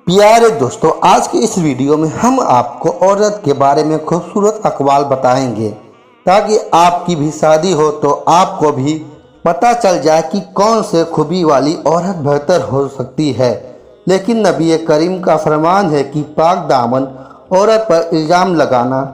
प्यारे दोस्तों, आज के इस वीडियो में हम आपको औरत के बारे में खूबसूरत अक़वाल बताएंगे ताकि आपकी भी शादी हो तो आपको भी पता चल जाए कि कौन से खूबी वाली औरत बेहतर हो सकती है। लेकिन नबी करीम का फरमान है कि पाक दामन औरत पर इल्ज़ाम लगाना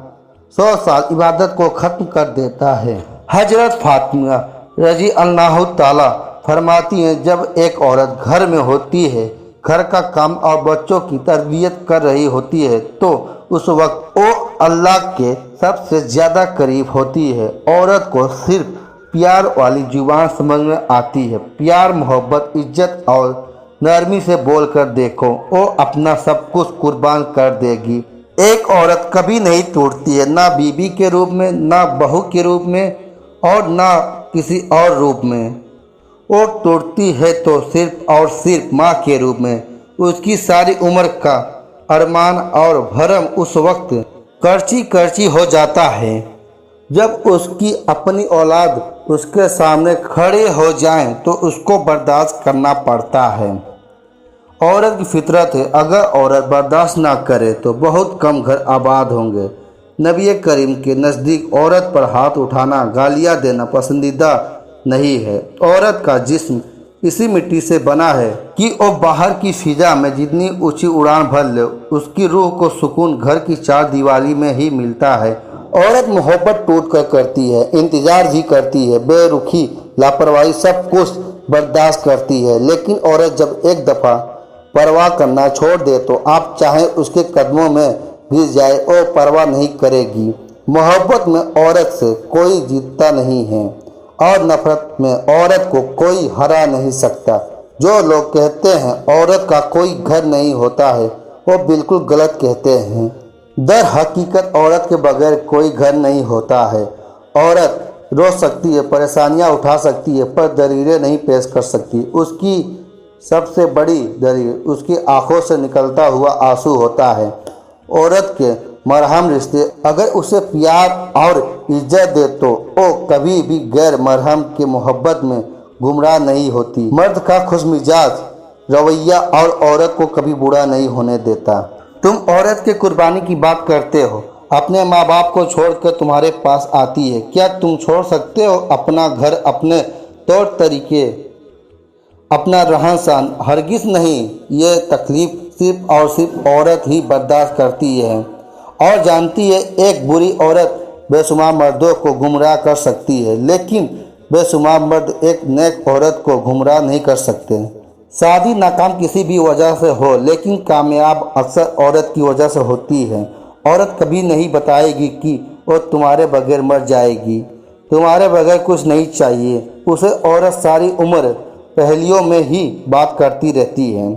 100 साल इबादत को ख़त्म कर देता है। हजरत फातिमा रज़ी अल्लाह ताला फरमाती हैं, जब एक औरत घर में होती है, घर का काम और बच्चों की तरबियत कर रही होती है, तो उस वक्त वो अल्लाह के सबसे ज़्यादा करीब होती है। औरत को सिर्फ प्यार वाली जुबान समझ में आती है। प्यार, मोहब्बत, इज्जत और नरमी से बोल कर देखो, वो अपना सब कुछ कुर्बान कर देगी। एक औरत कभी नहीं टूटती है, ना बीबी के रूप में, ना बहू के रूप में और ना किसी और रूप में। वो टूटती है तो सिर्फ और सिर्फ माँ के रूप में। उसकी सारी उम्र का अरमान और भरम उस वक्त करची करची हो जाता है जब उसकी अपनी औलाद उसके सामने खड़े हो जाएं तो उसको बर्दाश्त करना पड़ता है। औरत की फितरत है, अगर औरत बर्दाश्त ना करे तो बहुत कम घर आबाद होंगे। नबी करीम के नज़दीक औरत पर हाथ उठाना, गालियाँ देना पसंदीदा नहीं है। औरत का जिस्म इसी मिट्टी से बना है कि वो बाहर की फिजा में जितनी ऊंची उड़ान भर ले, उसकी रूह को सुकून घर की चार दीवारी में ही मिलता है। औरत मोहब्बत टूट कर करती है, इंतजार भी करती है, बेरुखी, लापरवाही सब कुछ बर्दाश्त करती है। लेकिन औरत जब एक दफ़ा परवाह करना छोड़ दे तो आप चाहे उसके कदमों में गिर जाए, वो परवाह नहीं करेगी। मोहब्बत में औरत से कोई जीतता नहीं है और नफरत में औरत को कोई हरा नहीं सकता। जो लोग कहते हैं औरत का कोई घर नहीं होता है, वो बिल्कुल गलत कहते हैं। दर हकीकत औरत के बगैर कोई घर नहीं होता है। औरत रो सकती है, परेशानियां उठा सकती है, पर दरीरें नहीं पेश कर सकती। उसकी सबसे बड़ी दलील उसकी आंखों से निकलता हुआ आंसू होता है। औरत के मरहम रिश्ते अगर उसे प्यार और इज्जत दे तो वो कभी भी गैर मरहम के मोहब्बत में गुमराह नहीं होती। मर्द का खुशमिजाज रवैया और औरत को कभी बुरा नहीं होने देता। तुम औरत के कुर्बानी की बात करते हो, अपने माँ बाप को छोड़कर तुम्हारे पास आती है। क्या तुम छोड़ सकते हो अपना घर, अपने तौर तरीके, अपना रहन सहन? हरगिज़ नहीं। ये तकलीफ सिर्फ और सिर्फ औरत ही बर्दाश्त करती है और जानती है। एक बुरी औरत बेशुमार मर्दों को गुमराह कर सकती है, लेकिन बेशुमार मर्द एक नेक औरत को गुमराह नहीं कर सकते। शादी नाकाम किसी भी वजह से हो, लेकिन कामयाब अक्सर औरत की वजह से होती है। औरत कभी नहीं बताएगी कि वो तुम्हारे बगैर मर जाएगी, तुम्हारे बगैर कुछ नहीं चाहिए। उसे औरत सारी उम्र पहेलियों में ही बात करती रहती है।